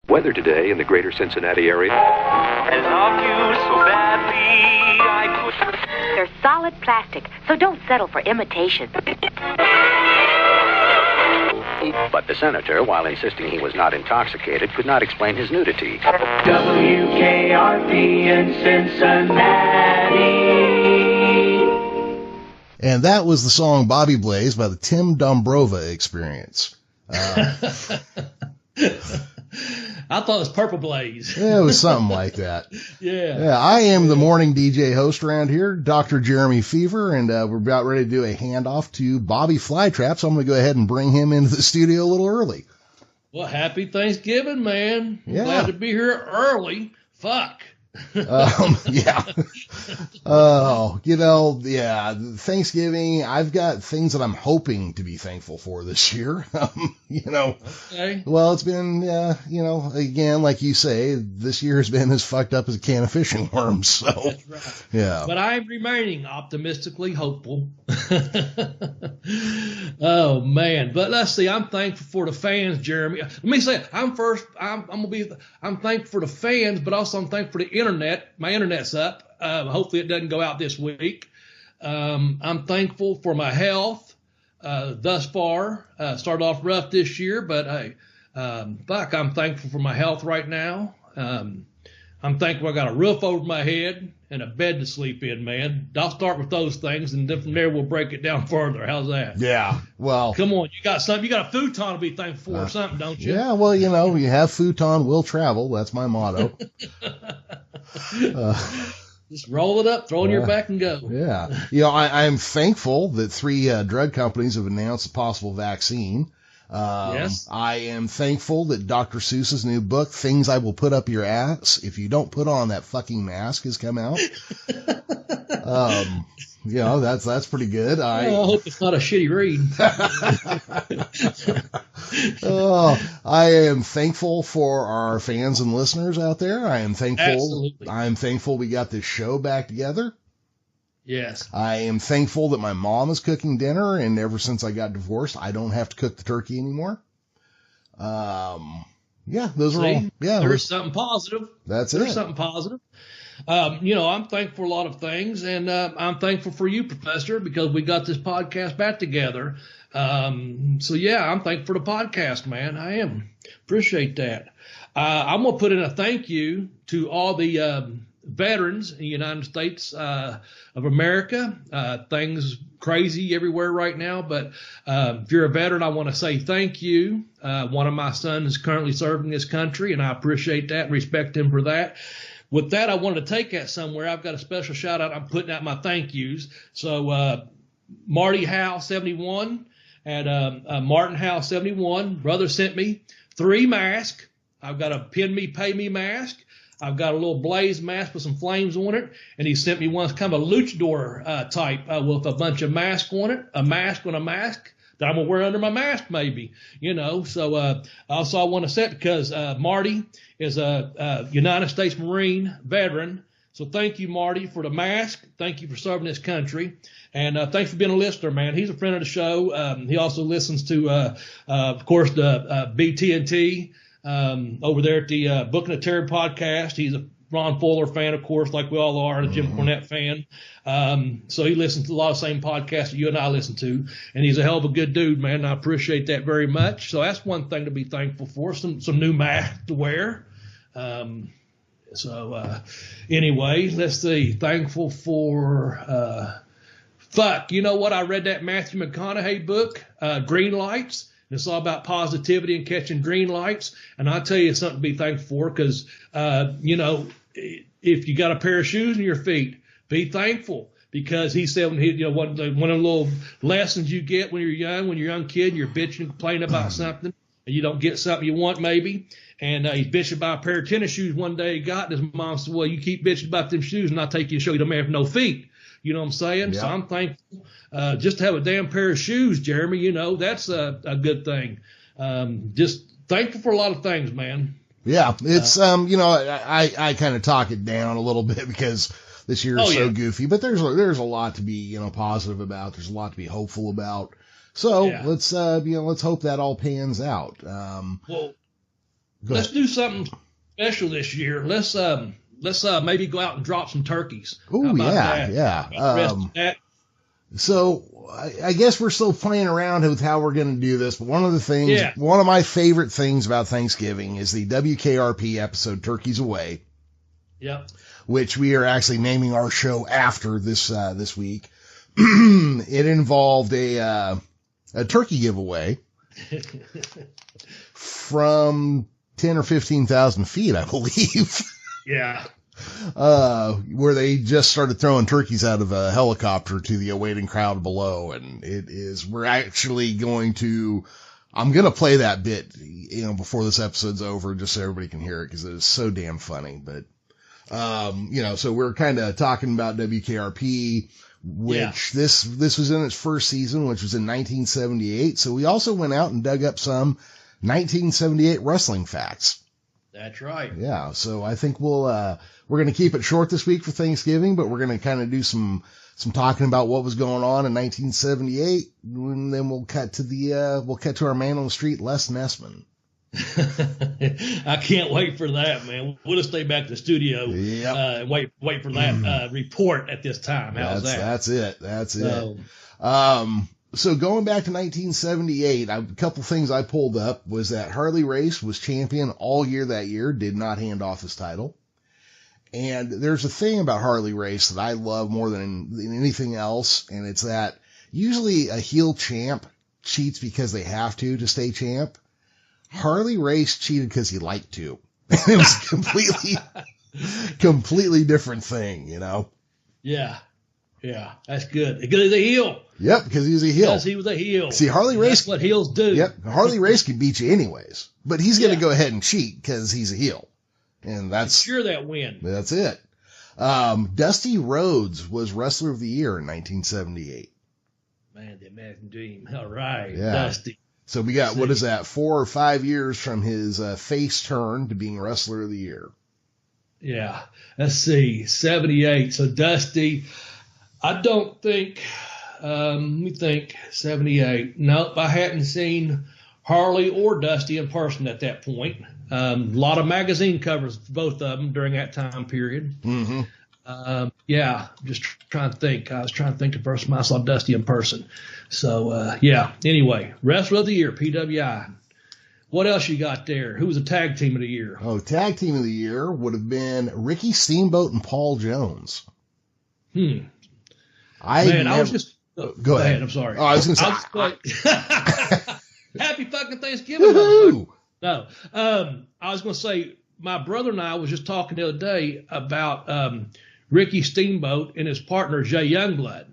Weather today in the greater Cincinnati area. I love you so badly, I could... They're solid plastic, so don't settle for imitation. But the senator, while insisting he was not intoxicated, could not explain his nudity. WKRP in Cincinnati. And that was the song Bobby Blaze by the Tim Dombrova Experience. I thought it was Purple Blaze. Yeah, it was something like that. Yeah. I am the morning DJ host around here, Dr. Jeremy Fever, and we're about ready to do a handoff to Bobby Flytrap, so I'm going to go ahead and bring him into the studio a little early. Well, happy Thanksgiving, man. Yeah. Glad to be here early. Fuck. Yeah. Oh, Thanksgiving, I've got things that I'm hoping to be thankful for this year. Okay. Well, it's been, again, like you say, this year has been as fucked up as a can of fishing worms. So, That's right. Yeah. But I'm remaining optimistically hopeful. Oh man. But let's see. I'm thankful for the fans, Jeremy. Let me say it. I'm thankful for the fans, but also I'm thankful for the internet. My internet's up. Hopefully it doesn't go out this week. I'm thankful for my health. Thus far, started off rough this year, but I'm thankful for my health right now. I'm thankful I got a roof over my head and a bed to sleep in, man. I'll start with those things, and then from there we'll break it down further. How's that? Yeah. Well, come on, you got something. You got a futon to be thankful for or something, don't you? Yeah. Well, you have futon, will travel. That's my motto. Just roll it up, throw it in your back, and go. Yeah. I'm thankful that 3 drug companies have announced a possible vaccine. Yes. I am thankful that Dr. Seuss's new book, Things I Will Put Up Your Ass If You Don't Put On That Fucking Mask, has come out. That's pretty good. I hope it's not a shitty read. I am thankful for our fans and listeners out there. I am thankful. Absolutely. I am thankful we got this show back together. Yes. I am thankful that my mom is cooking dinner, and ever since I got divorced, I don't have to cook the turkey anymore. Those are all. Yeah, there's something positive. There's something positive. I'm thankful for a lot of things, and I'm thankful for you, Professor, because we got this podcast back together. I'm thankful for the podcast, man. I am. Appreciate that. I'm going to put in a thank you to all the veterans in the United States of America. Things crazy everywhere right now, but if you're a veteran, I want to say thank you. One of my sons is currently serving this country, and I appreciate that and respect him for that. With that, I wanted to take that somewhere. I've got a special shout out. I'm putting out my thank yous. So Marty Howe 71 and Martin Howe 71, brother sent me 3 masks. I've got a pin me, pay me mask. I've got a little blaze mask with some flames on it, and he sent me one kind of a luchador type with a bunch of masks on it, a mask on a mask that I'm going to wear under my mask maybe, So also I want to say it because Marty is a United States Marine veteran. So thank you, Marty, for the mask. Thank you for serving this country. And thanks for being a listener, man. He's a friend of the show. He also listens to, of course, the BT&T. Over there at the Book and the Terror podcast. He's a Ron Fuller fan, of course, like we all are, and a Jim Cornette fan. So he listens to a lot of the same podcasts that you and I listen to, and he's a hell of a good dude, man. And I appreciate that very much. So that's one thing to be thankful for, some new masks to wear. Anyway, let's see. Thankful for, you know what? I read that Matthew McConaughey book, Green Lights. It's all about positivity and catching green lights. And I'll tell you something to be thankful for because, if you got a pair of shoes in your feet, be thankful because he said, one of the little lessons you get when you're a young kid, and you're bitching and complaining about something and you don't get something you want maybe. And he's bitching about a pair of tennis shoes one day he got. And his mom said, well, you keep bitching about them shoes and I'll take you and show you don't have no feet. You know what I'm saying? Yeah. So I'm thankful just to have a damn pair of shoes, Jeremy. That's a good thing. Just thankful for a lot of things, man. Yeah, it's I kind of talk it down a little bit because this year is so goofy. But there's a lot to be positive about. There's a lot to be hopeful about. So let's hope that all pans out. let's do something special this year. Let's maybe go out and drop some turkeys. Oh, yeah. So I guess we're still playing around with how we're going to do this, but one of my favorite things about Thanksgiving is the WKRP episode Turkeys Away. Yep. Which we are actually naming our show after this week. It involved a turkey giveaway from 10 or 15,000 feet, I believe. Yeah. Where they just started throwing turkeys out of a helicopter to the awaiting crowd below. And we're actually I'm going to play that bit, before this episode's over, just so everybody can hear it, because it is so damn funny. But, so we're kind of talking about WKRP, which this was in its first season, which was in 1978. So we also went out and dug up some 1978 wrestling facts. That's right. Yeah. So I think we're going to keep it short this week for Thanksgiving, but we're going to kind of do some talking about what was going on in 1978. And then we'll cut to our man on the street, Les Nessman. I can't wait for that, man. We'll just stay back to the studio. Yep. Wait for that report at this time. How's that? That's it. So going back to 1978, a couple things I pulled up was that Harley Race was champion all year that year, did not hand off his title. And there's a thing about Harley Race that I love more than anything else, and it's that usually a heel champ cheats because they have to stay champ. Harley Race cheated because he liked to. It was completely different thing, Yeah. Yeah, that's good. Because he's a heel. Yep, because he was a heel. Because he was a heel. See, Harley Race. That's what heels do. Yep, Harley Race can beat you anyways, but he's going to go ahead and cheat because he's a heel, and that's sure that win. That's it. Dusty Rhodes was Wrestler of the Year in 1978. Man, the American Dream. All right, yeah. Dusty. So we got, what is that, 4 or 5 years from his face turn to being Wrestler of the Year. Yeah. Let's see, 78. So Dusty, I don't think, let me think, 78. Nope, I hadn't seen Harley or Dusty in person at that point. A lot of magazine covers, both of them, during that time period. Mm-hmm. Just trying to think. I was trying to think the first time I saw Dusty in person. So, anyway, Wrestler of the Year, PWI. What else you got there? Who was the tag team of the year? Oh, tag team of the year would have been Ricky Steamboat and Paul Jones. I was just... go ahead. I'm sorry. Oh, I was going to say... Happy fucking Thanksgiving. No. I was going to say, my brother and I was just talking the other day about Ricky Steamboat and his partner, Jay Youngblood.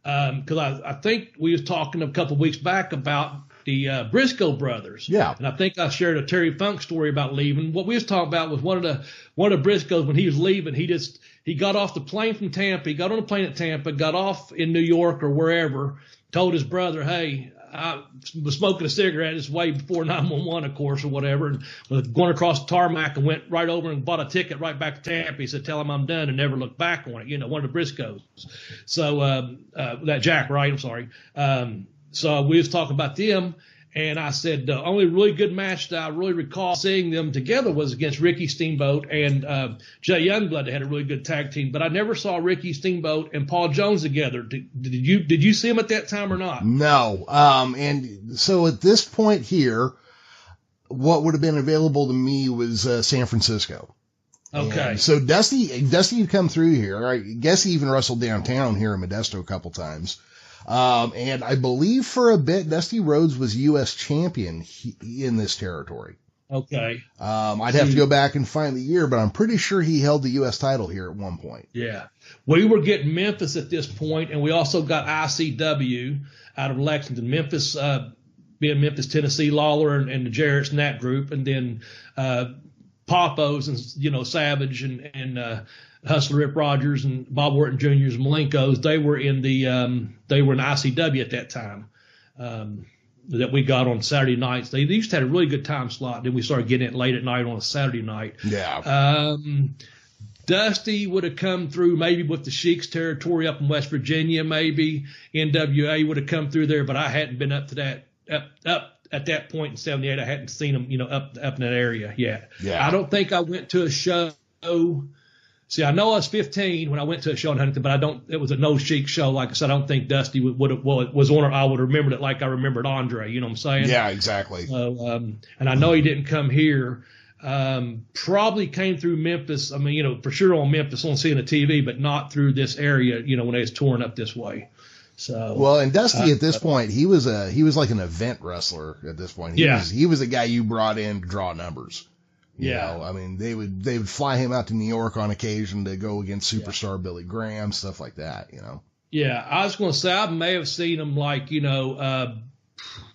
Because I think we was talking a couple of weeks back about the Briscoe brothers. Yeah. And I think I shared a Terry Funk story about leaving. What we was talking about was one of the Briscoes, when he was leaving, he got off the plane from Tampa. He got on a plane at Tampa, got off in New York or wherever, told his brother, hey, I was smoking a cigarette. It's way before 911, of course, or whatever, and was going across the tarmac and went right over and bought a ticket right back to Tampa. He said, tell him I'm done, and never looked back on it. One of the Briscoes. So that Jack, right? I'm sorry. So we was talking about them, and I said the only really good match that I really recall seeing them together was against Ricky Steamboat and Jay Youngblood. They had a really good tag team, but I never saw Ricky Steamboat and Paul Jones together. Did you see them at that time or not? No. And so at this point here, what would have been available to me was San Francisco. Okay. And so Dusty had come through here. I guess he even wrestled downtown here in Modesto a couple times. And I believe for a bit, Dusty Rhodes was U.S. champion in this territory. Okay. I'd have to go back and find the year, but I'm pretty sure he held the U.S. title here at one point. Yeah. We were getting Memphis at this point, and we also got ICW out of Lexington. Memphis, being Memphis, Tennessee, Lawler and the Jarrett's in that group, and then Popos and, Savage and Hustler Rip Rogers and Bob Orton Jr.'s and Malenkos, they were in ICW at that time, that we got on Saturday nights. They used to have a really good time slot. Then we started getting it late at night on a Saturday night. Yeah. Dusty would have come through maybe with the Sheik's territory up in West Virginia, maybe NWA would have come through there, but I hadn't been up to that, up at that point in '78, I hadn't seen him, up in that area yet. Yeah. I don't think I went to a show. See, I know I was 15 when I went to a show in Huntington, but it was a No Chic show. Like I said, I don't think Dusty was on, or I would have remembered it like I remembered Andre. You know what I'm saying? Yeah, exactly. So, and I know he didn't come here. Probably came through Memphis. I mean, for sure on Memphis, on seeing the TV, but not through this area, when they was touring up this way. So, well, and Dusty at this point, he was like an event wrestler at this point. He was a guy you brought in to draw numbers. You know, I mean, they would fly him out to New York on occasion to go against superstar Billy Graham, stuff like that, Yeah, I was going to say I may have seen him like,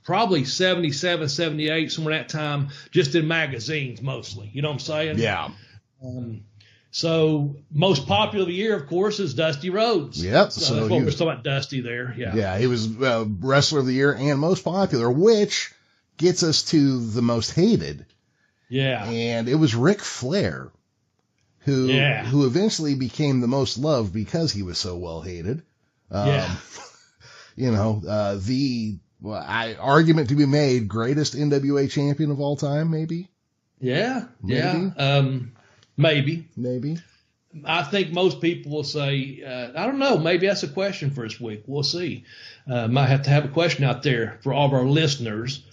probably 77, 78, somewhere that time, just in magazines mostly. You know what I'm saying? Yeah. So most popular of the year, of course, is Dusty Rhodes. Yep. So that's what we're talking about, Dusty there. Yeah. Yeah, he was wrestler of the year and most popular, which gets us to the most hated. Yeah. And it was Ric Flair who eventually became the most loved because he was so well hated. Argument to be made, greatest NWA champion of all time, maybe? Yeah. Maybe. Yeah. Maybe. I think most people will say, I don't know, maybe that's a question for this week. We'll see. Might have to have a question out there for all of our listeners.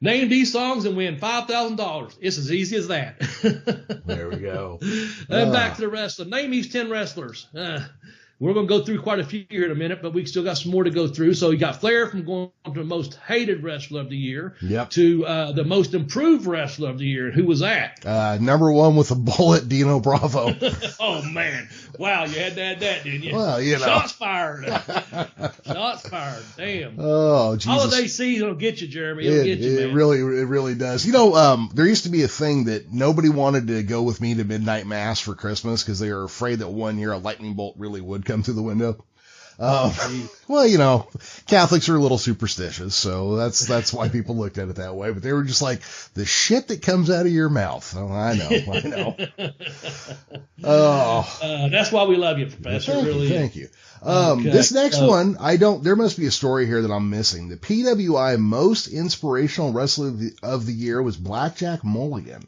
Name these songs and win $5,000. It's as easy as that. There we go. And back to the wrestling. Name these 10 wrestlers. We're going to go through quite a few here in a minute, but we still got some more to go through. So you got Flair from going to the most hated wrestler of the year to the most improved wrestler of the year. Who was that? Number one with a bullet, Dino Bravo. Oh, man. Wow, you had to add that, didn't you? Well, Shots fired. Shots fired. Damn. Oh, Jesus. Holiday season will get you, Jeremy. It'll get you, man. It really does. There used to be a thing that nobody wanted to go with me to midnight mass for Christmas because they were afraid that one year a lightning bolt really would come through the window. Well, Catholics are a little superstitious, so that's why people looked at it that way. But they were just like, the shit that comes out of your mouth. Oh, I know. Oh, that's why we love you, Professor. Thank you. Okay. This next one, there must be a story here that I'm missing. The PWI most inspirational wrestler of the year was Blackjack Mulligan.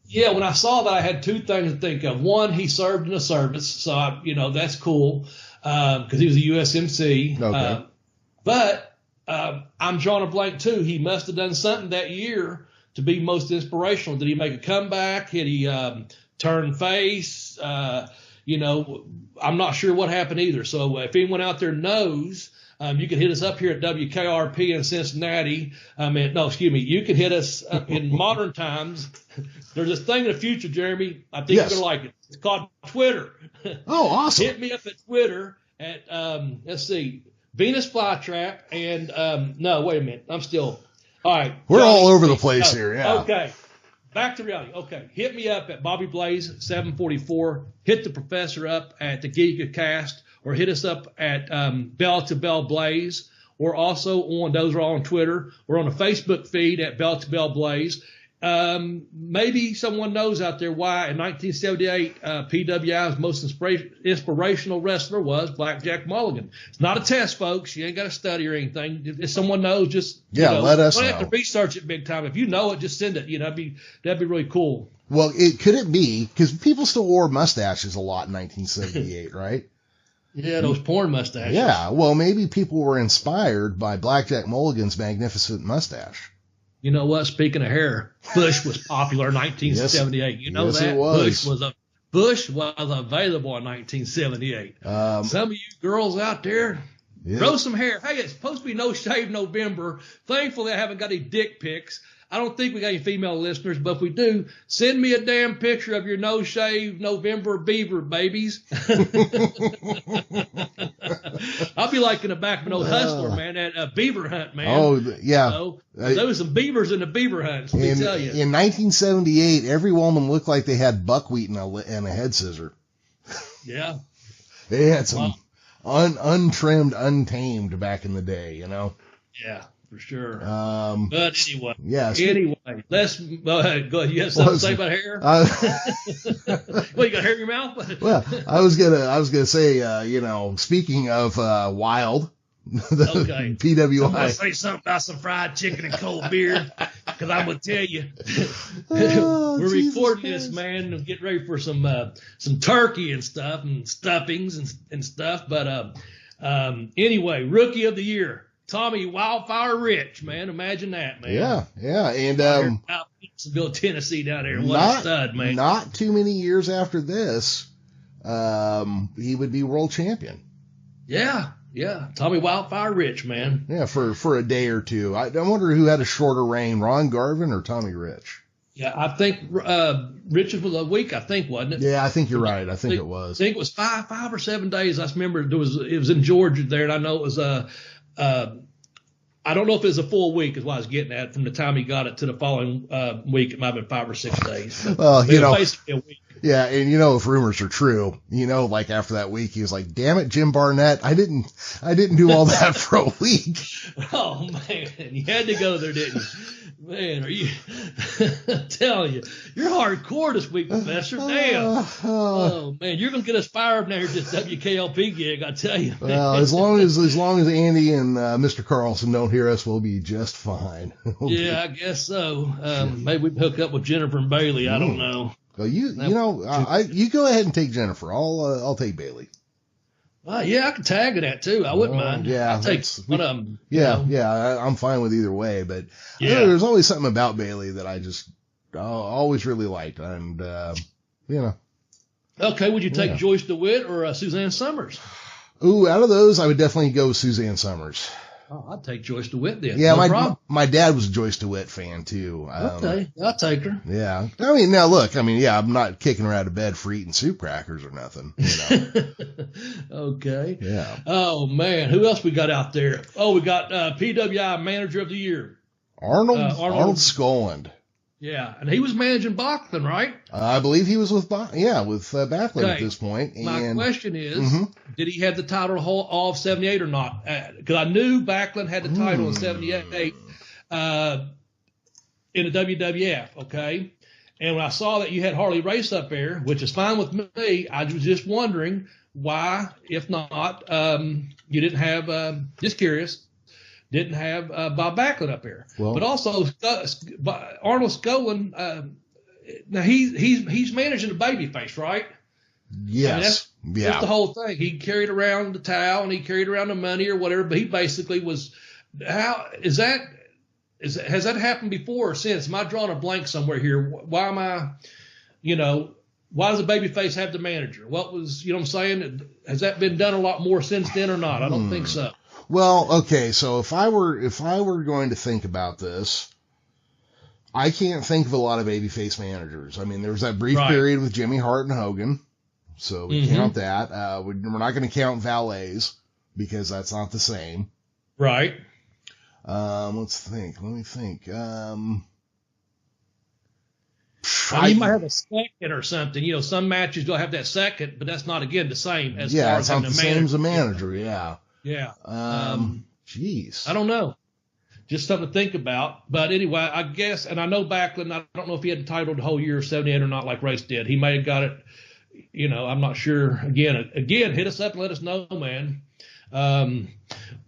Yeah, when I saw that, I had two things to think of. One, he served in the service, so that's cool because he was a USMC. Okay. But I'm drawing a blank too. He must have done something that year to be most inspirational. Did he make a comeback? Did he turn face? I'm not sure what happened either. So if anyone out there knows, you can hit us up here at WKRP in Cincinnati. You can hit us in modern times. There's this thing in the future, Jeremy. I think you're going to like it. It's called Twitter. Oh, awesome. Hit me up at Twitter at, Venus Flytrap and, no, wait a minute. I'm still, all right. We're all over the place here, yeah. Okay. Back to reality. Okay. Hit me up at Bobby Blaze 744. Hit the professor up at the GigaCast, or hit us up at Bell to Bell Blaze, or also those are all on Twitter. We're on the Facebook feed at Bell to Bell Blaze. Maybe someone knows out there why in 1978 PWI's most inspirational wrestler was Blackjack Mulligan. It's not a test, folks. You ain't got to study or anything. If someone knows, just let us know. Don't have to research it big time. If you know it, just send it. That'd be really cool. Well, could it be because people still wore mustaches a lot in 1978, right? Yeah, those porn mustaches. Yeah, well, maybe people were inspired by Blackjack Mulligan's magnificent mustache. You know what? Speaking of hair, Bush was popular in 1978. You know that? It was. Bush was available in 1978. Some of you girls out there, grow some hair. Hey, it's supposed to be No Shave November. Thankfully, I haven't got any dick pics. I don't think we got any female listeners, but if we do, send me a damn picture of your No Shave November beaver babies. I'll be like in the back of an old Hustler, man, that beaver hunt, man. Oh, yeah. There was some beavers in the beaver hunts, let me tell you. In 1978, every woman looked like they had buckwheat and a head scissor. Yeah. They had some untrimmed, untamed back in the day, Yeah. for sure. But anyway, yeah. Anyway, let's go ahead. You have something to say about hair? Well, you got hair in your mouth? Well, I was gonna say, speaking of wild, okay. PWI. I'm gonna say something about some fried chicken and cold beer, because I'm gonna tell you, we're recording this, man, and getting ready for some turkey and stuff and stuffings and stuff. But anyway, Rookie of the Year, Tommy Wildfire Rich, man. Imagine that, man. Yeah, and out in Gainesville, Tennessee, down there. What a stud, man. Not too many years after this, he would be world champion. Yeah. Tommy Wildfire Rich, man. Yeah, for a day or two. I wonder who had a shorter reign, Ron Garvin or Tommy Rich. Yeah, I think Richard was a week, I think, wasn't it? Yeah, I think you're right. I think it was. I think it was five or 7 days. I remember it was in Georgia there, and I know it was I don't know if it was a full week is what I was getting at. From the time he got it to the following week, it might have been 5 or 6 days. Well, basically a week. Yeah, and if rumors are true, like after that week, he was like, "Damn it, Jim Barnett, I didn't do all that for a week." Oh man, you had to go there, didn't you? Man, are you? I'm telling you, you're hardcore this week, Professor. Damn. Oh man, you're gonna get us fired now. This WKRP gig, I tell you. Well, as long as Andy and Mr. Carlson don't hear us, we'll be just fine. Yeah, I guess so. Maybe we hook up with Jennifer and Bailey. I don't know. Well, you go ahead and take Jennifer. I'll take Bailey. Yeah, I could tag in that too. I wouldn't mind. Yeah, I'll take one of them. Yeah, I'm fine with either way. But there's always something about Bailey that I just always really liked, and Okay, would you take Joyce DeWitt or Suzanne Summers? Ooh, out of those, I would definitely go with Suzanne Summers. Oh, I'd take Joyce DeWitt then. Yeah, no my dad was a Joyce DeWitt fan too. Okay, I'll take her. Yeah, I'm not kicking her out of bed for eating soup crackers or nothing. Okay. Yeah. Oh man, who else we got out there? Oh, we got PWI Manager of the Year, Arnold Skolland. Yeah, and he was managing Bachman, right? I believe he was with Backlund at this point. My question is, did he have the title all of 78 or not? Because I knew Backlund had the title in 78 in the WWF, okay? And when I saw that you had Harley Race up there, which is fine with me, I was just wondering why, if not, you didn't have, just curious, didn't have Bob Backlund up there. Well, but also Arnold Skolland, now he's managing the babyface, right? Yes. I mean, that's the whole thing. He carried around the towel and he carried around the money or whatever, but he basically was. Has that happened before or since? Am I drawing a blank somewhere here? Why am I, why does the babyface have the manager? What was, what I'm saying? Has that been done a lot more since then or not? I don't think so. Well, okay, so if I were going to think about this, I can't think of a lot of babyface managers. I mean, there was that brief period with Jimmy Hart and Hogan, so we count that. We're not going to count valets because that's not the same. Right. Let me think. You might have a second or something. Some matches you'll have that second, but that's not again the same as far as it's not the same as a manager. Yeah. Yeah. Jeez. I don't know. Just something to think about. But anyway, I guess, and I know Backlund, I don't know if he had the title the whole year of 78 or not like Race did. He may have got it, I'm not sure. Again, hit us up and let us know, man.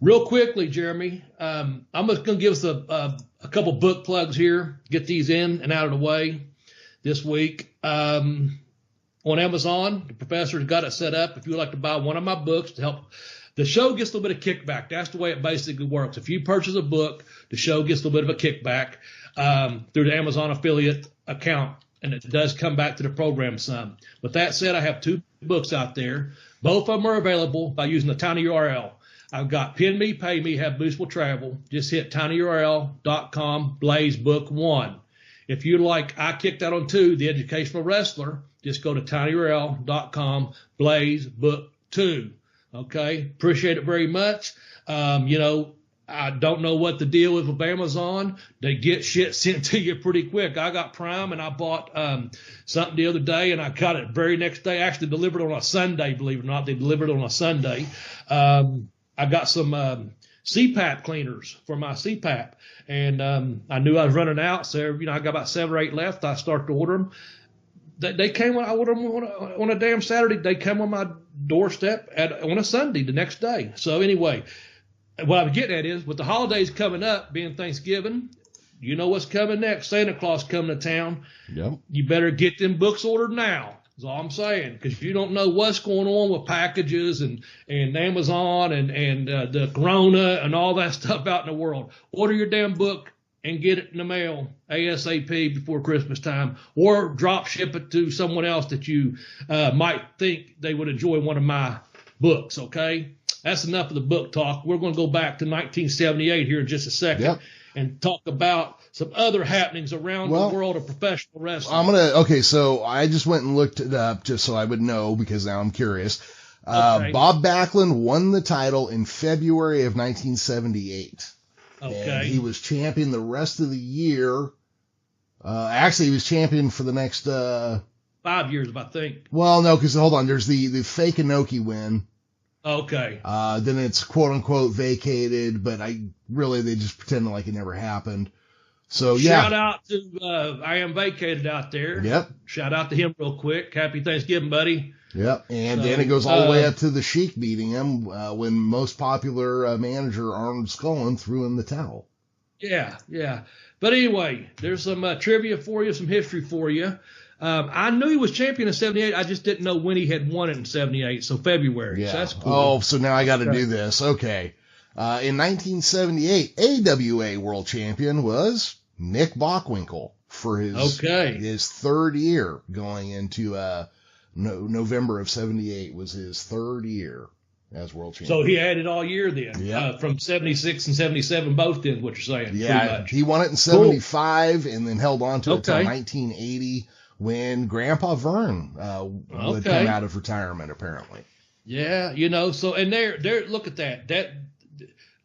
Real quickly, Jeremy, I'm just going to give us a couple book plugs here, get these in and out of the way this week. On Amazon, the professor's got it set up. If you would like to buy one of my books to help, the show gets a little bit of kickback. That's the way it basically works. If you purchase a book, the show gets a little bit of a kickback through the Amazon affiliate account, and it does come back to the program some. With that said, I have 2 books out there. Both of them are available by using the tiny URL. I've got Pin Me, Pay Me, Have Boostful Travel. Just hit tinyurl.com, Blaze Book 1. If you like I Kicked Out on 2, The Educational Wrestler, just go to tinyurl.com, Blaze Book 2. Okay, appreciate it very much. I don't know what the deal is with Amazon. They get shit sent to you pretty quick. I got Prime and I bought something the other day and I got it very next day. Actually delivered on a Sunday, believe it or not. They delivered on a Sunday. I got some CPAP cleaners for my CPAP. And I knew I was running out. So, I got about 7 or 8 left. I start to order them. They came when I ordered them on a damn Saturday. They come on my doorstep on a Sunday the next day. So anyway, what I'm getting at is with the holidays coming up, being Thanksgiving, you know what's coming next. Santa Claus coming to town. Yep. You better get them books ordered now. That's all I'm saying, because you don't know what's going on with packages and Amazon and the Corona and all that stuff out in the world. Order your damn book and get it in the mail ASAP before Christmas time, or drop ship it to someone else that you might think they would enjoy one of my books, okay? That's enough of the book talk. We're going to go back to 1978 here in just a second and talk about some other happenings around the world of professional wrestling. So I just went and looked it up just so I would know, because now I'm curious. Bob Backlund won the title in February of 1978. Okay. And he was champion the rest of the year. Actually, he was champion for the next 5 years, I think. Well, no, because hold on, there's the fake Inoki win. Okay. Then it's quote unquote vacated, but they just pretended like it never happened. So shout out to I Am Vacated out there. Yep. Shout out to him real quick. Happy Thanksgiving, buddy. Yep. And then it goes all the way up to the Sheik beating him when most popular manager Arnold Scullin threw in the towel. Yeah. But anyway, there's some trivia for you, some history for you. I knew he was champion in 78. I just didn't know when he had won it in 78. So February. Yeah. So that's cool. Oh, so now I got to do this. Okay. In 1978, AWA world champion was Nick Bockwinkel for his third year, going into November of 78 was his third year as world champion. So he had it all year then. Yeah. From 76 and 77 both then, what you're saying. Yeah. He won it in 75 and then held on to it until 1980 when Grandpa Vern would come out of retirement, apparently. Yeah, so and there look at that.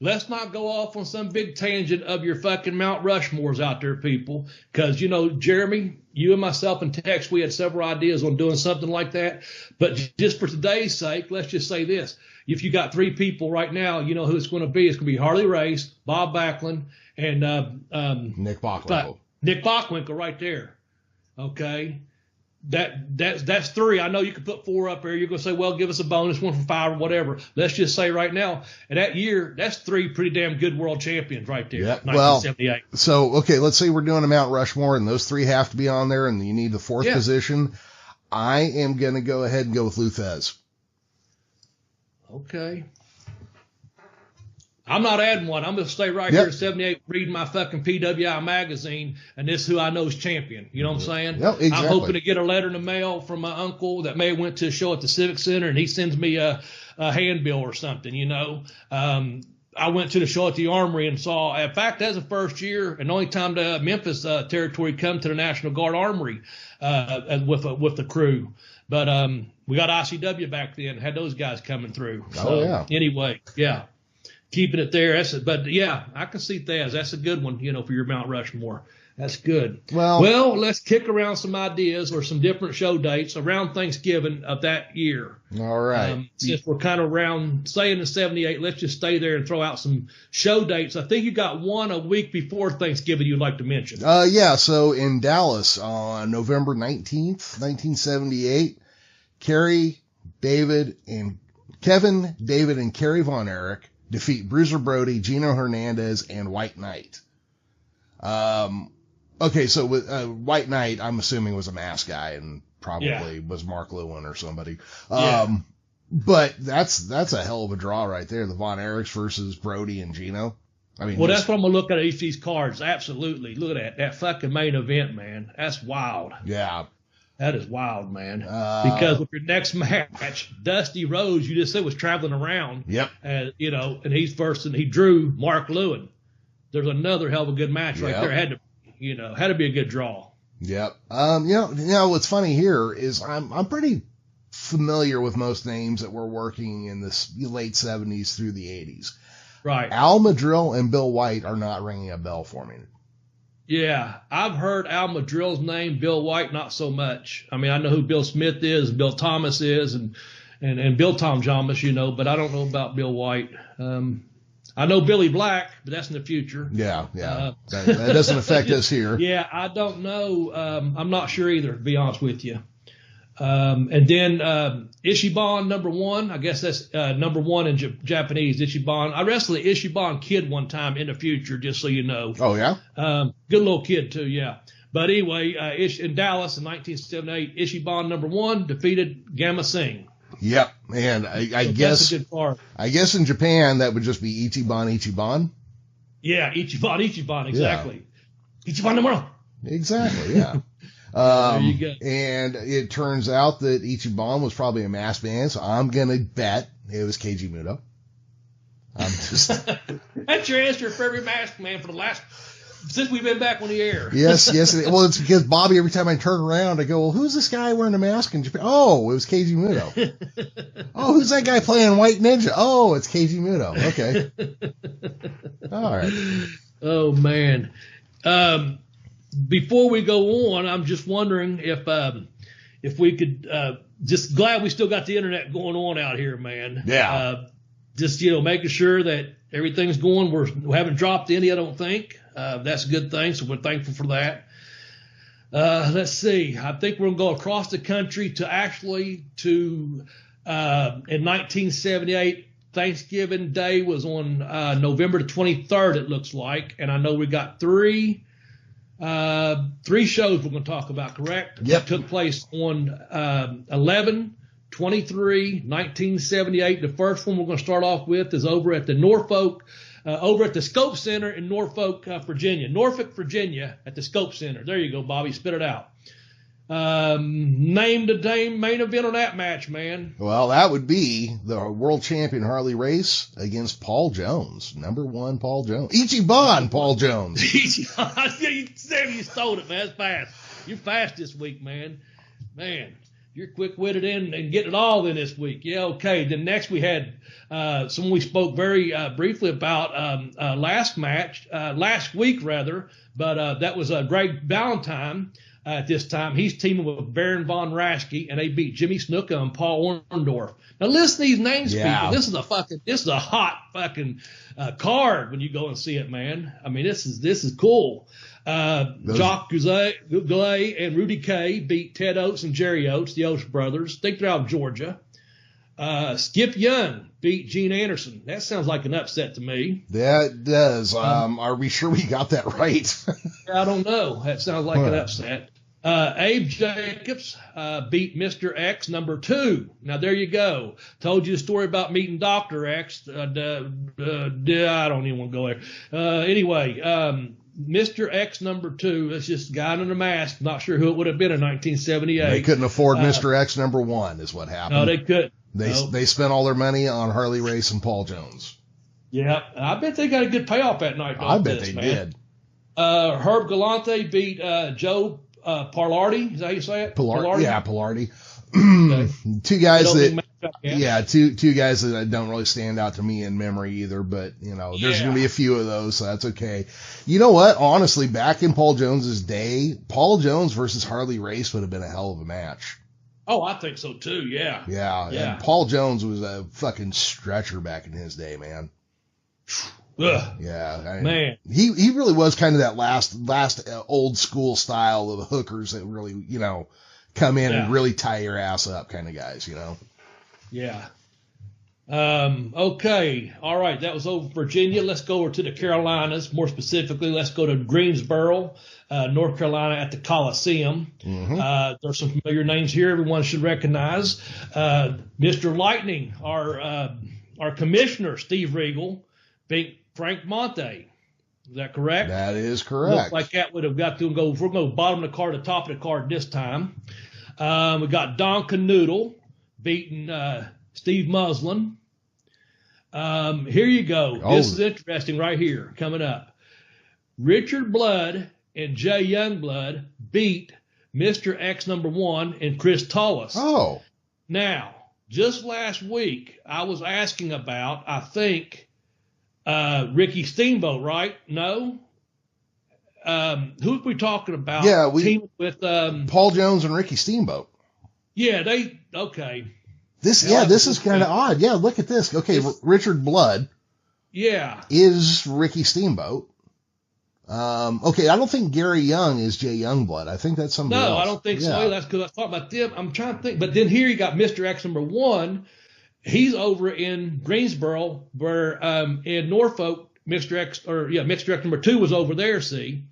Let's not go off on some big tangent of your fucking Mount Rushmores out there, people. Because, Jeremy, you and myself and Tex, we had several ideas on doing something like that. But just for today's sake, let's just say this. If you got 3 people right now, you know who it's going to be. It's going to be Harley Race, Bob Backlund, and Nick Bockwinkel. Nick Bockwinkel right there. Okay. That's 3. I know you could put 4 up there. You're going to say, well, give us a bonus, 1 for 5 or whatever. Let's just say right now, and that year, that's 3 pretty damn good world champions right there. Yep. 1978. Well, so, okay, let's say we're doing a Mount Rushmore and those 3 have to be on there and you need the 4th position. I am going to go ahead and go with Lou Thesz. Okay. I'm not adding one. I'm going to stay right here at 78 reading my fucking PWI magazine, and this is who I know is champion. You know what I'm saying? Yep, exactly. I'm hoping to get a letter in the mail from my uncle that may have went to a show at the Civic Center, and he sends me a handbill or something, I went to the show at the Armory and saw, in fact, that's the first year and only time the Memphis territory come to the National Guard Armory with the crew. But we got ICW back then, had those guys coming through. So, anyway, keeping it there. But I can see Thesz. That's a good one, for your Mount Rushmore. That's good. Well, let's kick around some ideas or some different show dates around Thanksgiving of that year. All right. Since we're kind of around, saying in 78, let's just stay there and throw out some show dates. I think you got one a week before Thanksgiving you'd like to mention. So in Dallas on November 19th, 1978, Kevin, David, and Kerry Von Erich defeat Bruiser Brody, Gino Hernandez, and White Knight. So with White Knight, I'm assuming was a mask guy and probably was Mark Lewin or somebody. But that's a hell of a draw right there. The Von Erichs versus Brody and Gino. I mean, that's what I'm gonna look at each of these cards. Absolutely, look at that fucking main event, man. That's wild. Yeah. That is wild, man. Because with your next match, Dusty Rhodes, you just said, was traveling around. Yep. And he drew Mark Lewin. There's another hell of a good match right there. Had to be a good draw. Yep. What's funny here is I'm pretty familiar with most names that were working in the late 70s through the 80s. Right. Al Madrill and Bill White are not ringing a bell for me. Yeah, I've heard Al Madrill's name, Bill White, not so much. I mean, I know who Bill Smith is, Bill Thomas is, and Bill Tom Thomas, but I don't know about Bill White. I know Billy Black, but that's in the future. Yeah. That doesn't affect us here. Yeah, I don't know. I'm not sure either, to be honest with you. And then Ichiban #1. I guess that's number 1 in Japanese, Ichiban. I wrestled the Ichiban Kid one time in the future, just so you know. Oh, yeah? Good little kid, too, yeah. But anyway, in Dallas in 1978, Ichiban #1 defeated Gamma Singh. Yep. And I guess that's a good part. I guess in Japan that would just be Ichiban. Yeah, Ichiban, exactly. Yeah. Ichiban #1. Exactly, yeah. There you go. And it turns out that Ichiban was probably a masked man, so I'm gonna bet it was Keiji Muto. I'm just That's your answer for every masked man for the last since we've been back on the air. Yes. Well, it's because Bobby, every time I turn around, I go, well, who's this guy wearing a mask in Japan? Oh, it was Keiji Muto. Oh, who's that guy playing White Ninja? Oh, it's Keiji Muto. Okay. All right. Oh, man. Before we go on, I'm just wondering if we could, just glad we still got the internet going on out here, man. Yeah. Just, making sure that everything's going. We haven't dropped any, I don't think. That's a good thing, so we're thankful for that. Let's see. I think we're going to go across the country to in 1978, Thanksgiving Day was on November the 23rd, it looks like. And I know we got three shows we're going to talk about, correct? Yep. That took place on 11/23/1978. The first one we're going to start off with is over at the Scope Center in Norfolk, Virginia. Norfolk, Virginia, at the Scope Center. There you go, Bobby. Spit it out. Name the main event on that match, man. Well, that would be the world champion Harley Race against Paul Jones. #1 Paul Jones. Ichiban Paul Jones. You stole it, man. That's fast. You're fast this week, man. Man, you're quick-witted and getting it all in this week. Yeah, okay. Then next we had someone we spoke very briefly about last week, but that was Greg Valentine. At this time, he's teaming with Baron Von Raschke, and they beat Jimmy Snuka and Paul Orndorff. Now, listen to these names, people. This is a hot fucking card when you go and see it, man. I mean, this is cool. Jacques Goulet and Rudy Kay beat Ted Oates and Jerry Oates, the Oates brothers. I think they're out of Georgia. Skip Young beat Gene Anderson. That sounds like an upset to me. That does. Are we sure we got that right? I don't know. That sounds like an upset. Abe Jacobs beat Mr. X #2. Now, there you go. Told you the story about meeting Dr. X. I don't even want to go there. Anyway, Mr. X #2, that's just a guy in a mask. Not sure who it would have been in 1978. They couldn't afford Mr. X #1 is what happened. No, they couldn't. They spent all their money on Harley Race and Paul Jones. Yeah, I bet they got a good payoff that night. I bet they did. Herb Galante beat Joe Parlardi. Is that how you say it? Parlardi? Yeah, Parlardi. Okay. Two guys two guys that don't really stand out to me in memory either, but there's going to be a few of those, so that's okay. You know what? Honestly, back in Paul Jones's day, Paul Jones versus Harley Race would have been a hell of a match. Oh, I think so too. Yeah. Yeah. And Paul Jones was a fucking stretcher back in his day, man. Ugh. Yeah, man. He really was kind of that last old school style of hookers that really come in and really tie your ass up kind of guys, Yeah. Okay. All right. That was over Virginia. Let's go over to the Carolinas. More specifically, let's go to Greensboro, North Carolina at the Coliseum. Mm-hmm. There's some familiar names here everyone should recognize. Mr. Lightning, our commissioner, Steve Regal, beat Frank Monte. Is that correct? That is correct. Looks like that would have got to go. We're going to bottom of the card, the top of the card this time. We got Don Canoodle beating Steve Muslin. Here you go. This is interesting right here coming up. Richard Blood and Jay Youngblood beat Mr. X #1 and Chris Tullis. Oh. Now, just last week, I was asking about, I think, Ricky Steamboat, right? No? Who are we talking about? Yeah, teaming with Paul Jones and Ricky Steamboat. Yeah, okay. This is kind of odd. Yeah, look at this. Okay, Richard Blood. is Ricky Steamboat. Okay, I don't think Gary Young is Jay Youngblood. I think that's somebody else. No, I don't think so. That's because I thought about them. I'm trying to think. But then here you got Mr. X #1. He's over in Greensboro, where in Norfolk, Mr. X #2 was over there, see?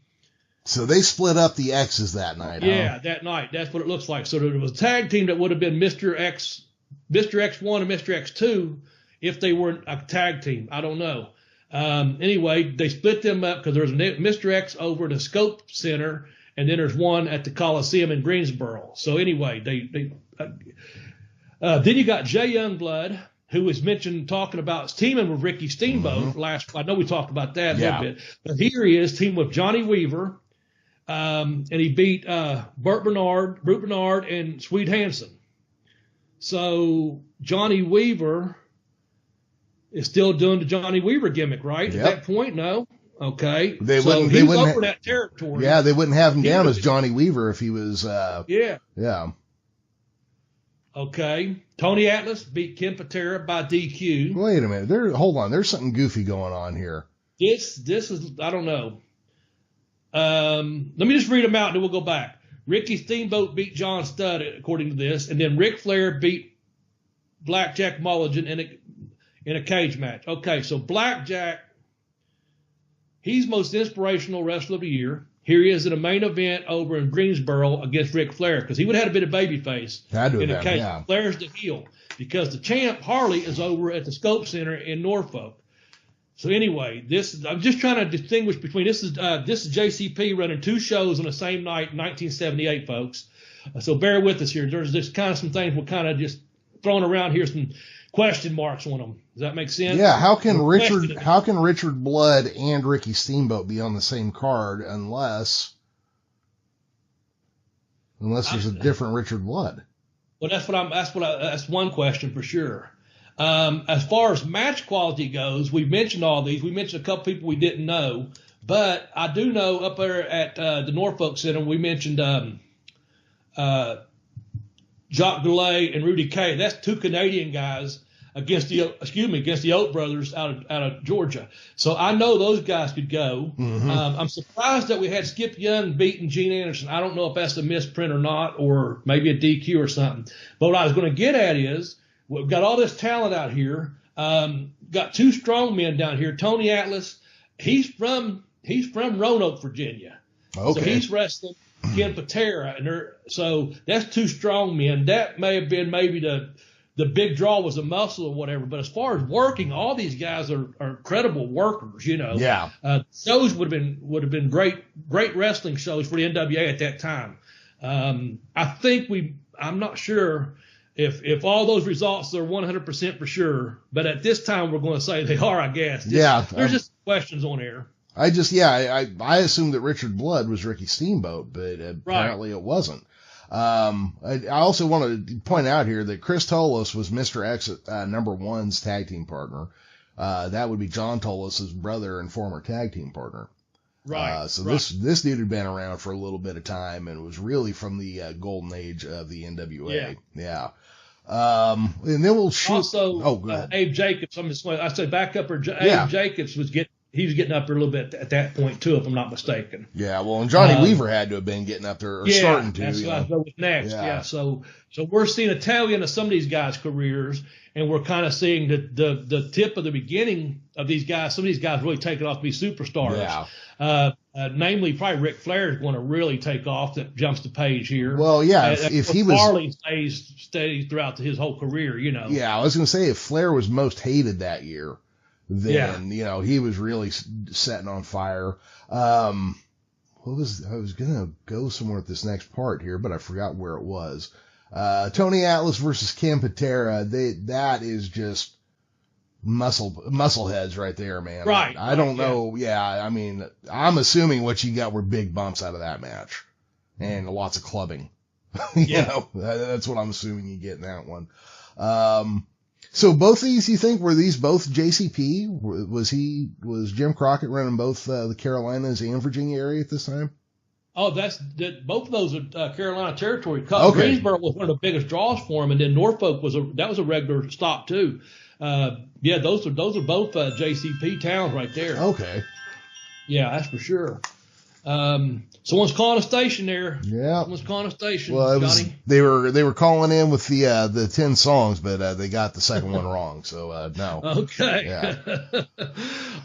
So they split up the X's that night, Yeah, that night. That's what it looks like. So there was a tag team that would have been Mr. X1 and Mr. X2 if they weren't a tag team. I don't know. Anyway, they split them up because there's Mr. X over at the Scope Center, and then there's one at the Coliseum in Greensboro. So anyway, then you got Jay Youngblood, who was mentioned talking about teaming with Ricky Steamboat last. I know we talked about that a little bit, but here he is teaming with Johnny Weaver, and he beat Brute Bernard, and Swede Hansen. So Johnny Weaver is still doing the Johnny Weaver gimmick, right? At that point, no. Okay. They wouldn't over that territory. Yeah, they wouldn't have him down as Johnny Weaver if he was. Yeah. Okay. Tony Atlas beat Ken Patera by DQ. Wait a minute. Hold on. There's something goofy going on here. This is, I don't know. Let me just read them out and then we'll go back. Ricky Steamboat beat John Studd, according to this, and then Ric Flair beat Blackjack Mulligan in a cage match. Okay, so Blackjack, he's most inspirational wrestler of the year. Here he is in a main event over in Greensboro against Ric Flair, because he would have had a bit of babyface in a cage. Yeah. Flair's the heel, because the champ, Harley, is over at the Scope Center in Norfolk. So anyway, I'm just trying to distinguish between this is JCP running 2 shows on the same night in 1978, folks. So bear with us here. There's just kind of some things we're kind of just throwing around here, some question marks on them. Does that make sense? Yeah. How can Richard Blood and Ricky Steamboat be on the same card unless there's a different Richard Blood? Well, that's one question for sure. As far as match quality goes, we mentioned all these. We mentioned a couple people we didn't know, but I do know up there at the Norfolk Center, we mentioned Jacques Goulet and Rudy Kay. That's 2 Canadian guys against the Oat brothers out of Georgia. So I know those guys could go. I'm surprised that we had Skip Young beating Gene Anderson. I don't know if that's a misprint or not, or maybe a DQ or something. But what I was going to get at is, we've got all this talent out here. Got 2 strong men down here. Tony Atlas, he's from Roanoke, Virginia. Okay. So he's wrestling Ken Patera, so that's 2 strong men. That may have been maybe the big draw was a muscle or whatever. But as far as working, all these guys are incredible workers. Yeah. Shows would have been great wrestling shows for the NWA at that time. I think I'm not sure. If all those results are 100% for sure, but at this time we're going to say they are, I guess. There's just questions on air. I assumed that Richard Blood was Ricky Steamboat, but apparently it wasn't. I also want to point out here that Chris Tolos was Mr. X #1's tag team partner. That would be John Tolos' brother and former tag team partner. Right. This dude had been around for a little bit of time and was really from the golden age of the NWA. Yeah. And then we'll shoot. Also, go ahead. Abe Jacobs. I said backupper. Abe Jacobs was getting up there a little bit at that point too, if I'm not mistaken. Yeah. Well, and Johnny Weaver had to have been getting up there or starting to. That's what I go with next. Yeah. So we're seeing a tail end of some of these guys' careers, and we're kind of seeing the tip of the beginning of these guys. Some of these guys really taking off to be superstars. Yeah. Namely, probably Ric Flair is going to really take off. That jumps the page here. Well, yeah. If he was, Harley stays steady throughout his whole career, Yeah, I was going to say if Flair was most hated that year, then he was really setting on fire. I was going to go somewhere with this next part here, but I forgot where it was. Tony Atlas versus Ken Patera. That is just muscle heads right there, man. Right. I don't know. Yeah. I mean, I'm assuming what you got were big bumps out of that match and lots of clubbing. That's what I'm assuming you get in that one. So both of these, you think, were these both JCP? Was Jim Crockett running both the Carolinas and Virginia area at this time? Oh, both of those are Carolina territory. Okay. Greensboro was one of the biggest draws for him, and then Norfolk was a regular stop too. Yeah, those are both JCP towns right there. Okay. Yeah, that's for sure. Someone's calling a station there. Yeah. Someone's calling a station. Well, Johnny. they were calling in with the 10 songs, but they got the second one wrong. So no. Okay. Yeah.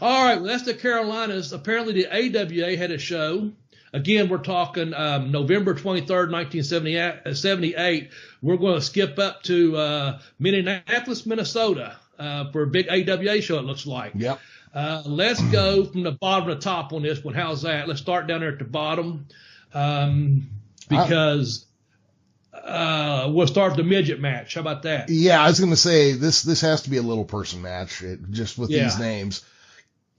All right. Well, that's the Carolinas. Apparently, the AWA had a show. Again, we're talking November 23rd, 1978. We're going to skip up to Minneapolis, Minnesota for a big AWA show, it looks like. Yep. Let's go from the bottom to the top on this one. How's that? Let's start down there at the bottom because we'll start the midget match. How about that? Yeah, I was going to say this has to be a little person match just with these names.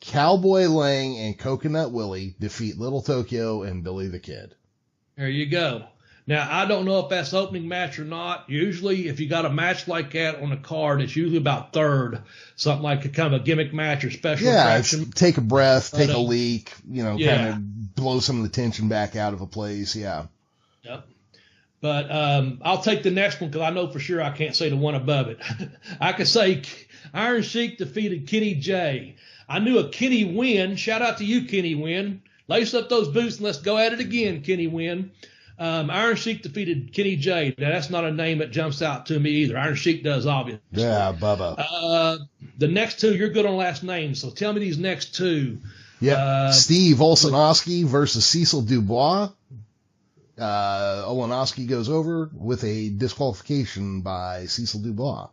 Cowboy Lang and Coconut Willie defeat Little Tokyo and Billy the Kid. There you go. Now, I don't know if that's opening match or not. Usually, if you got a match like that on a card, it's usually about third, something like a kind of a gimmick match or special attraction. Take a breath, take a leak, kind of blow some of the tension back out of a place. Yeah. Yep. But I'll take the next one because I know for sure I can't say the one above it. I could say Iron Sheik defeated Kenny J. I knew a Kenny Wynn. Shout out to you, Kenny Wynn. Lace up those boots and let's go at it again, Kenny Wynn. Iron Sheik defeated Kenny J. Now, that's not a name that jumps out to me either. Iron Sheik does, obviously. Yeah, Bubba. The next two, you're good on last names, so tell me these next two. Yeah, Steve Olszewski versus Cecil Dubois. Olszewski goes over with a disqualification by Cecil Dubois.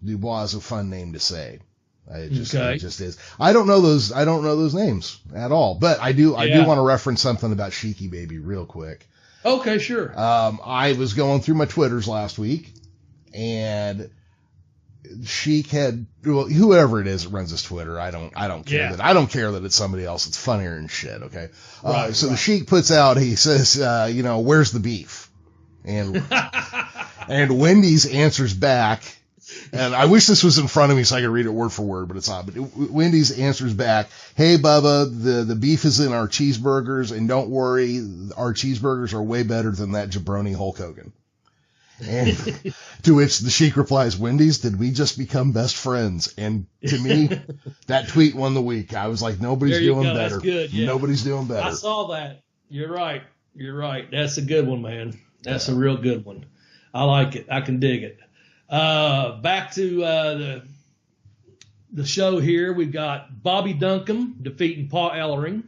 Dubois is a fun name to say. It just is. I don't know those names at all, but I do want to reference something about Sheiky Baby real quick. Okay, sure. I was going through my Twitters last week and Sheik had, whoever it is that runs his Twitter. I don't care that. I don't care that it's somebody else. It's funnier than shit. Okay. The Sheik puts out, he says, where's the beef? And, and Wendy's answers back. And I wish this was in front of me so I could read it word for word, but it's not. But Wendy's answers back, hey, Bubba, the beef is in our cheeseburgers, and don't worry, our cheeseburgers are way better than that jabroni Hulk Hogan. And to which the Sheik replies, Wendy's, did we just become best friends? And to me, that tweet won the week. I was like, nobody's doing better. That's good, yeah. Nobody's doing better. I saw that. You're right. That's a good one, man. That's a real good one. I like it. I can dig it. Back to the show here. We've got Bobby Duncombe defeating Paul Ellering.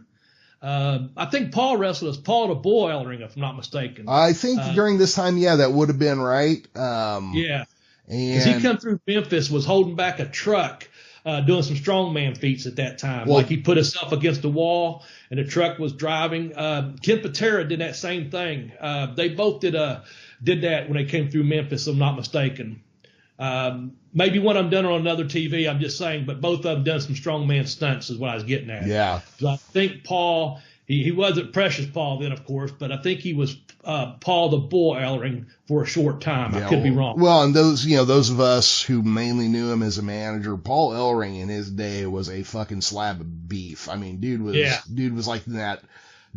I think Paul wrestled as Paul the Bull Ellering, if I'm not mistaken. I think during this time, that would have been right. Yeah. And because he come through Memphis, was holding back a truck, doing some strongman feats at that time. Like he put himself against the wall and the truck was driving. Ken Patera did that same thing. They both did that when they came through Memphis, if I'm not mistaken. Maybe one of them done it on another TV, I'm just saying, but both of them done some strongman stunts is what I was getting at. Yeah. So I think Paul, he wasn't Precious Paul then, of course, but I think he was Paul the Bull Ellering for a short time. I could be wrong. Well, and those of us who mainly knew him as a manager, Paul Ellering in his day was a fucking slab of beef. I mean, dude was like in that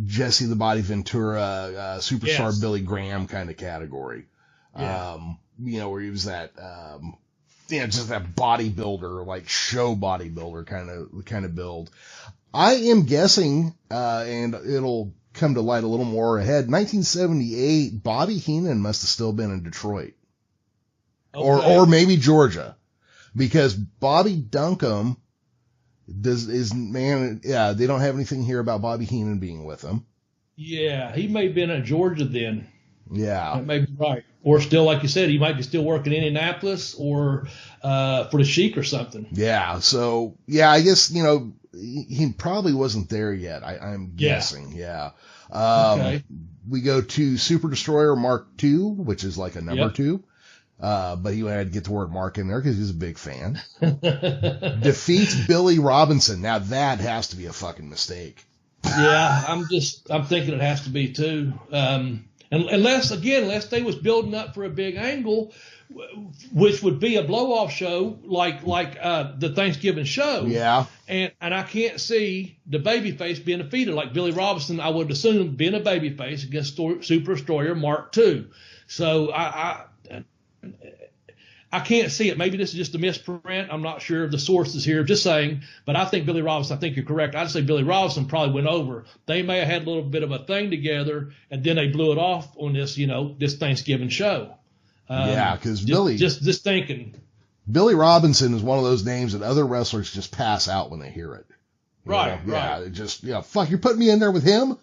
Jesse the Body Ventura, superstar Billy Graham kind of category. Yeah. Where he was that, just that bodybuilder, like show bodybuilder kind of build. I am guessing, and it'll come to light a little more ahead. 1978, Bobby Heenan must have still been in Detroit, or maybe Georgia, because Bobby Duncombe they don't have anything here about Bobby Heenan being with him. Yeah, he may have been in Georgia then. Yeah. That may be right. Or still, like you said, he might be still working in Indianapolis or for the Sheik or something. Yeah. So, I guess, he probably wasn't there yet. I'm guessing. Yeah. Okay. We go to Super Destroyer Mark II, which is like a number 2. But he had to get the word Mark in there because he's a big fan. Defeats Billy Robinson. Now that has to be a fucking mistake. Yeah. I'm thinking it has to be too. Unless they was building up for a big angle, which would be a blow-off show like the Thanksgiving show. Yeah. And I can't see the babyface being defeated. Like Billy Robinson, I would assume being a babyface against Super Destroyer Mark II. So I can't see it. Maybe this is just a misprint. I'm not sure of the sources here. Just saying. But I think Billy Robinson, I think you're correct. I'd say Billy Robinson probably went over. They may have had a little bit of a thing together, and then they blew it off on this, this Thanksgiving show. Yeah, because just thinking. Billy Robinson is one of those names that other wrestlers just pass out when they hear it. Right. Yeah, it just, fuck, you're putting me in there with him?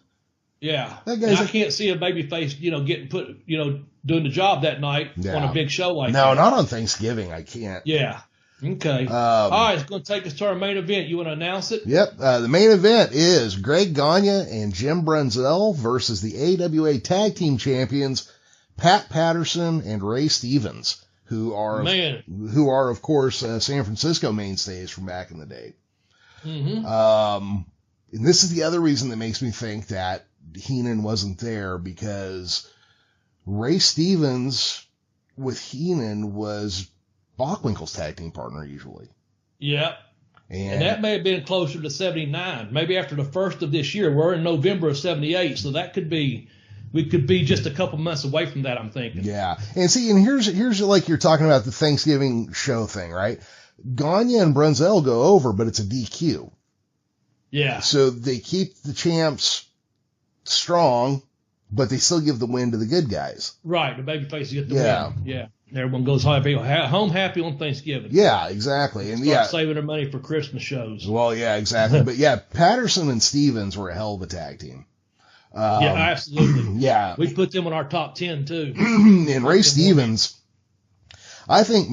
Yeah. That guy's I can't see a babyface, getting put, doing the job that night on a big show like that. No, not on Thanksgiving. I can't. Yeah. Okay. All right, it's going to take us to our main event. You want to announce it? Yep. The main event is Greg Gagne and Jim Brunzell versus the AWA Tag Team Champions, Pat Patterson and Ray Stevens, who are of course San Francisco mainstays from back in the day. Mm-hmm. And this is the other reason that makes me think that Heenan wasn't there, because Ray Stevens with Heenan was Bockwinkel's tag team partner usually. Yep. And that may have been closer to 79, maybe after the first of this year. We're in November of 78, so that could be, we could be just a couple months away from that, I'm thinking. Yeah. And see, and here's like you're talking about the Thanksgiving show thing, right? Gagne and Brunzell go over, but it's a DQ. Yeah. So they keep the champs strong, but they still give the win to the good guys. Right. The babyfaces get the win. Yeah. And everyone goes home happy on Thanksgiving. Yeah, exactly. And start saving their money for Christmas shows. Well, yeah, exactly. But yeah, Patterson and Stevens were a hell of a tag team. Yeah, absolutely. Yeah. We put them on our top 10 too. And Ray Stevens, I think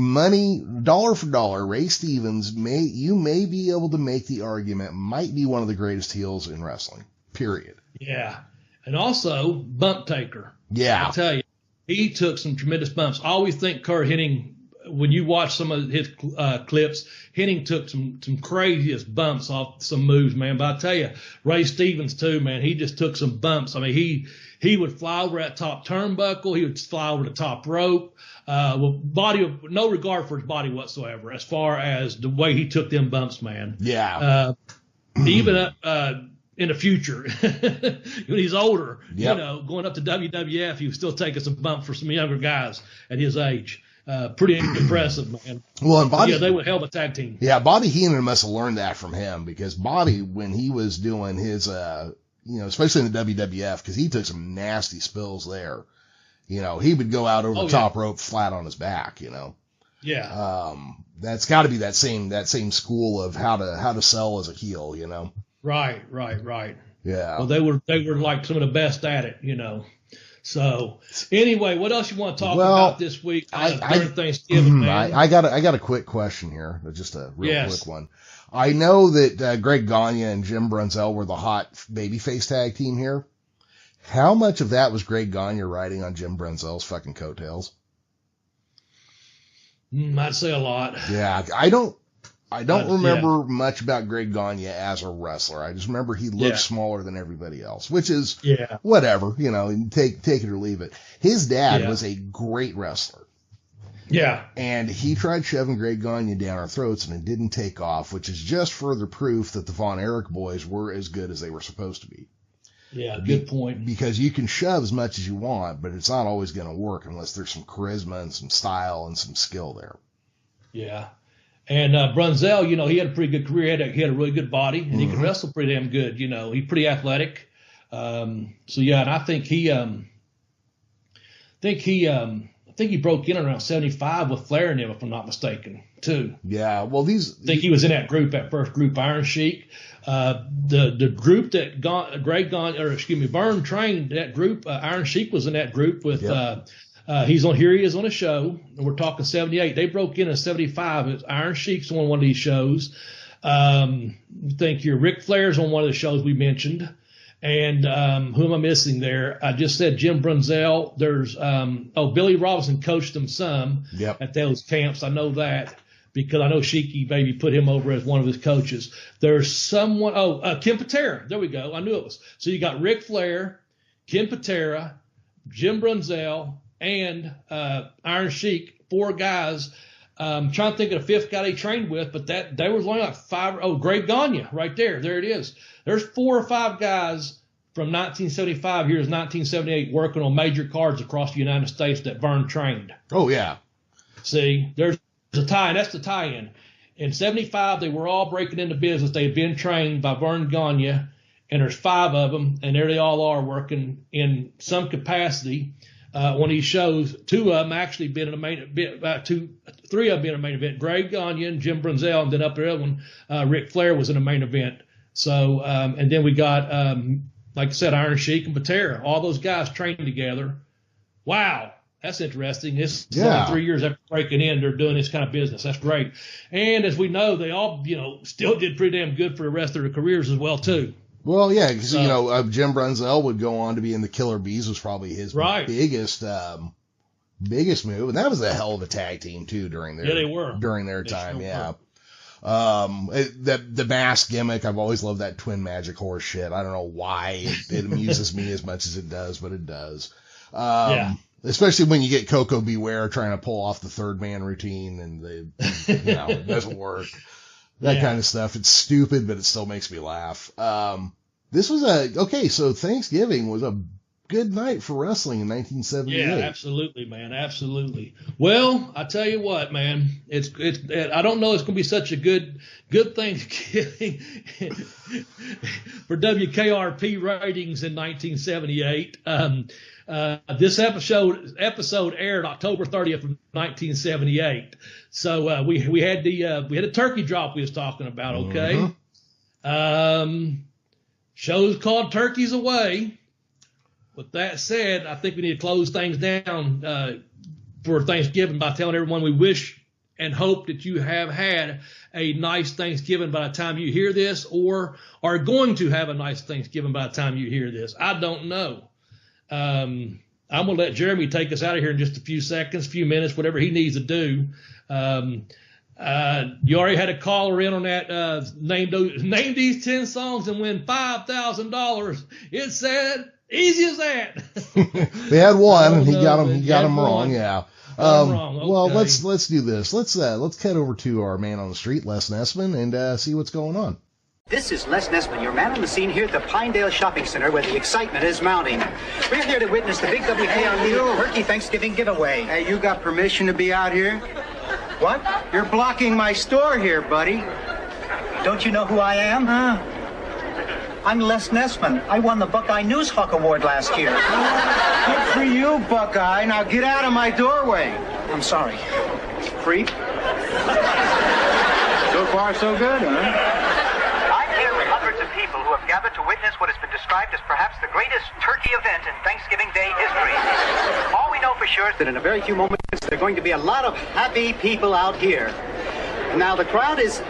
dollar for dollar, Ray Stevens may be able to make the argument might be one of the greatest heels in wrestling. Period. Yeah. And also bump taker. Yeah. I tell you, he took some tremendous bumps. I always think Kurt Hennig, when you watch some of his clips, Hennig took some craziest bumps off some moves, man. But I tell you, Ray Stevens too, man, he just took some bumps. I mean, he would fly over that top turnbuckle. He would fly over the top rope. No regard for his body whatsoever, as far as the way he took them bumps, man. Yeah. Even in the future, when he's older, yep. Going up to WWF, he was still taking some bumps for some younger guys at his age. Pretty impressive, man. Well, and Bobby, they were a hell of a tag team. Yeah, Bobby Heenan must have learned that from him, because Bobby, when he was doing his, especially in the WWF, because he took some nasty spills there. He would go out over the top rope flat on his back. Yeah. That's got to be that same school of how to sell as a heel. Right. Yeah. Well, they were like some of the best at it. So anyway, what else you want to talk about this week during Thanksgiving, man? I got a quick question here, just a real quick one. I know that Greg Gagne and Jim Brunzell were the hot babyface tag team here. How much of that was Greg Gagne riding on Jim Brunzell's fucking coattails? I'd say a lot. Yeah, I don't remember much about Greg Gagne as a wrestler. I just remember he looked smaller than everybody else, which is whatever, take it or leave it. His dad was a great wrestler. Yeah. And he tried shoving Greg Gagne down our throats, and it didn't take off, which is just further proof that the Von Erich boys were as good as they were supposed to be. Yeah, good point. Because you can shove as much as you want, but it's not always going to work unless there's some charisma and some style and some skill there. Yeah. And Brunzell, he had a pretty good career. He had a really good body, and he could wrestle pretty damn good. He's pretty athletic. And I think he broke in around 75 with Flair and him, if I'm not mistaken, too. Yeah, well, I think he was in that first group, Iron Sheik. The group that Vern trained, that group, Iron Sheik was in that group with. Yep. He is on a show, and we're talking 78. They broke in 75. Iron Sheik's on one of these shows. Think Ric Flair's on one of the shows we mentioned. And who am I missing there? I just said Jim Brunzell. There's Billy Robinson coached them some at those camps. I know that because I know Sheiky maybe put him over as one of his coaches. There's someone. Ken Patera. There we go. I knew it was. So you got Ric Flair, Ken Patera, Jim Brunzell, and Iron Sheik, 4 guys. Trying to think of the 5th guy they trained with, but they was only like 5. Oh, Greg Gagne, right there. There it is. There's 4 or 5 guys from 1975 here to 1978 working on major cards across the United States that Vern trained. Oh, yeah. See, there's a tie, and that's the tie-in. In 75, they were all breaking into business. They had been trained by Vern Gagne, and there's 5 of them, and there they all are working in some capacity on these shows. 2 of them actually been in a main event, 3 of them been in a main event. Greg Gagne and Jim Brunzell, and then up there, one, Ric Flair was in a main event. So, and then we got, like I said, Iron Sheik and Patera. All those guys trained together. Wow. That's interesting. This is only 3 years after breaking in, they're doing this kind of business. That's great. And as we know, they all, still did pretty damn good for the rest of their careers as well, too. Well, yeah, because, Jim Brunzell would go on to be in the Killer Bees, was probably his biggest move. And that was a hell of a tag team, too, during their, during their time. Sure the mask gimmick, I've always loved that twin magic horse shit. I don't know why it amuses me as much as it does, but it does. Especially when you get Coco Beware trying to pull off the third man routine and it doesn't work. That kind of stuff. It's stupid, but it still makes me laugh. This was so Thanksgiving was a good night for wrestling in 1978. Yeah, absolutely, man. Absolutely. Well, I tell you what, man, it's I don't know it's going to be such a good Thanksgiving for WKRP ratings in 1978. This episode aired October 30th of 1978. So we had a turkey drop we was talking about, okay? Mm-hmm. Show's called Turkeys Away. With that said, I think we need to close things down for Thanksgiving by telling everyone we wish and hope that you have had a nice Thanksgiving by the time you hear this, or are going to have a nice Thanksgiving by the time you hear this. I don't know. I'm going to let Jeremy take us out of here in just a few seconds, few minutes, whatever he needs to do. You already had a caller in on that, name these 10 songs and win $5,000. It said, easy as that. They had one, and he got him wrong. Yeah. Wrong. Okay. Well, let's do this. Let's head over to our man on the street, Les Nessman, and see what's going on. This is Les Nessman, your man on the scene here at the Pinedale Shopping Center, where the excitement is mounting. We're here to witness the big WKRP Turkey Thanksgiving giveaway. Hey, you got permission to be out here? What? You're blocking my store here, buddy. Don't you know who I am? Huh? I'm Les Nessman. I won the Buckeye News Hawk Award last year. Good for you, Buckeye. Now get out of my doorway. I'm sorry. Creep. So far, so good, huh? People who have gathered to witness what has been described as perhaps the greatest turkey event in Thanksgiving Day history. All we know for sure is that in a very few moments there are going to be a lot of happy people out here. Now the crowd is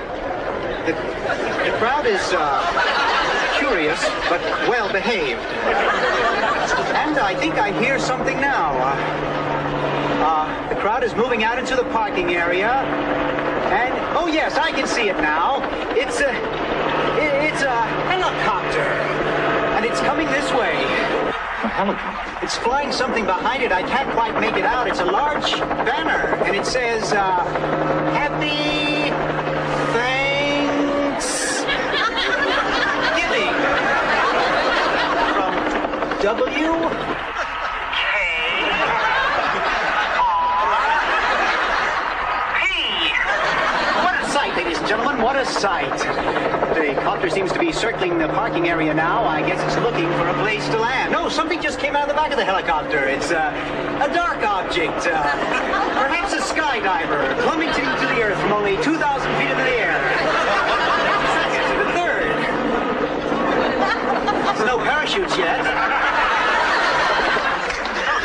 curious but well behaved, and I think I hear something now. The crowd is moving out into the parking area, and oh yes, I can see it now. It's a helicopter, and it's coming this way. A helicopter? It's flying something behind it. I can't quite make it out. It's a large banner, and it says, Happy Thanksgiving from WKRP. What a sight, ladies and gentlemen, what a sight. The copter seems to be circling the parking area now. I guess it's looking for a place to land. No, something just came out of the back of the helicopter. It's a dark object. Perhaps a skydiver plummeting to the earth from only 2,000 feet in the air. Second to the third. There's no parachutes yet. Those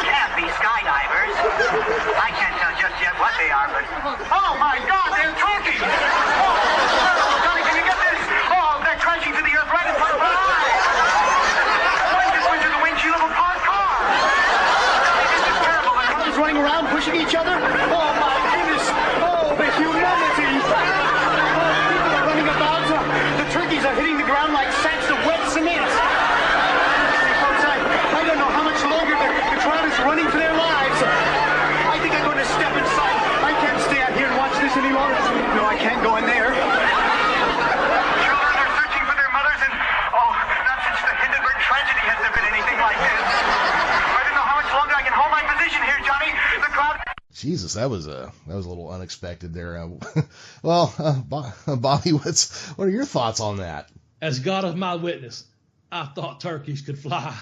can't be skydivers. I can't tell just yet what they are, but... Oh, my God, they're turkeys! Crashing to the earth right in front of my eyes. One just went through the windshield of a parked car. This is terrible. The cars running around pushing each other. Oh my goodness. Oh, the humanity. Oh, people are running about. The turkeys are hitting the ground like sacks of wet cement. Folks Jesus, that was a little unexpected there. Well, Bobby, what are your thoughts on that? As God is my witness, I thought turkeys could fly.